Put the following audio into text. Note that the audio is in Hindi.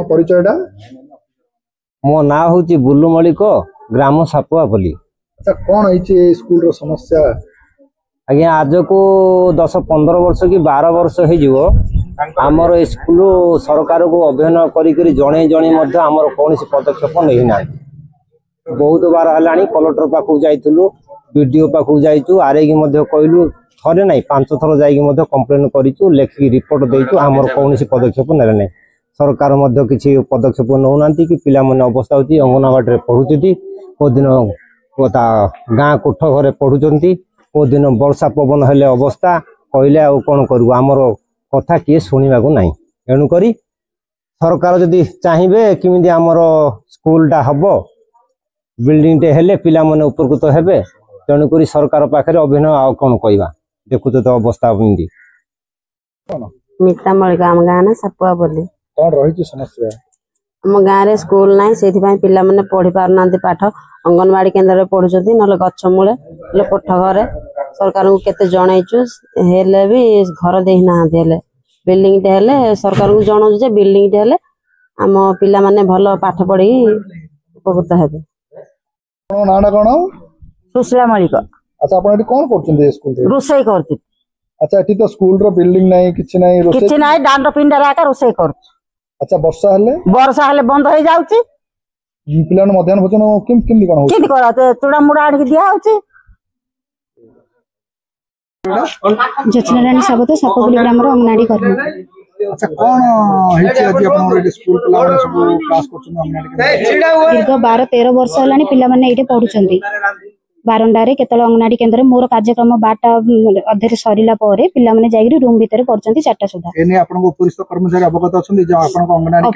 परिचयटा मो ना हूँ बुल्लू मलिक ग्राम सापुआपल्ली। अच्छा कौन है स्कूल रो समस्या? आज्ञा आज को 10-15 वर्ष कि 12 वर्ष हो आमर स्कूल सरकार को अभिनय करी जणे जणे आमर कौन पदक्षेप नहीं ना। बहुत बार है कलेक्टर पाखु जाइलु बीडीओ पाखु जाइचु आर कहलु थे ना 5 थर जा कंप्लेन करूँ लेखिक रिपोर्ट देचु आमर कौन पदक्षेप ना ना। सरकार किसी पदक्षेप नौना कि पिला मन अवस्था होती अंगनवाड़ी पढ़ुं को दिन गाँ कोठ घरे पढ़ुं को दिन वर्षा पवन हेले अवस्था कहले आ कौन करूँ आमर कथा किए शुणा ना। एणुक सरकार जदि चाहिए किमी आमर स्कूलटा हम बिल्डिंग टे हेले पिला मन उपकृत हेबे तेणुक सरकार पाखे अभिनय आ कौन कहवा देखु तो अवस्था मिता मलिक आम गाँ ना सापुआ बोली कौन रही समस्या? आम गाँव में स्कूल ना से पिला माने पढ़ी पारना पाठ अंगनवाड़ी केन्द्र पढ़ुं ना गछमूले ना कोठ घरे सरकार को केते जनइचु हेले भी घर दे ना बिल्डिंग टे हेले सरकार को जनाऊँ जे बिल्डिंग टे हेले आम पिला माने भल पाठ पढ़ी उपकृत हेबे। नाना कौन? सुशीला मलिक। अच्छा अपन कौन करछन स्कूल रे? रोसई करछि। अच्छा एठी तो स्कूल रो बिल्डिंग नहीं किछि नहीं रोसई किछि नहीं दांड पिंडा राका रोसई करछि। अच्छा वर्षा हेले बंद हो जाउछि पिलान मध्याह्न भोजन किम कोन हो किति कर चूड़ा मुड़ा आड़ दिया होछि। जचना रानी साबत सापगुली ग्राम रो अंगनाडी करनु। अच्छा कौन हेछि आज अपन रे स्कूल पिला माने सब क्लास करछन अंगनाडी दीर्घ 12-13 वर्ष हलानी पिला माने एटे पढुचंती बारंडारे केतल अंगनाडी केन्द्र मोर कार्यक्रम 12टा अधे सरीला परे पिला माने जाई रूम भीतर पढुचंती 4टा सुधा। एने आपन को उपरिस्थ कर्मचारी अवगत अछन जे आपन को अंगनाडी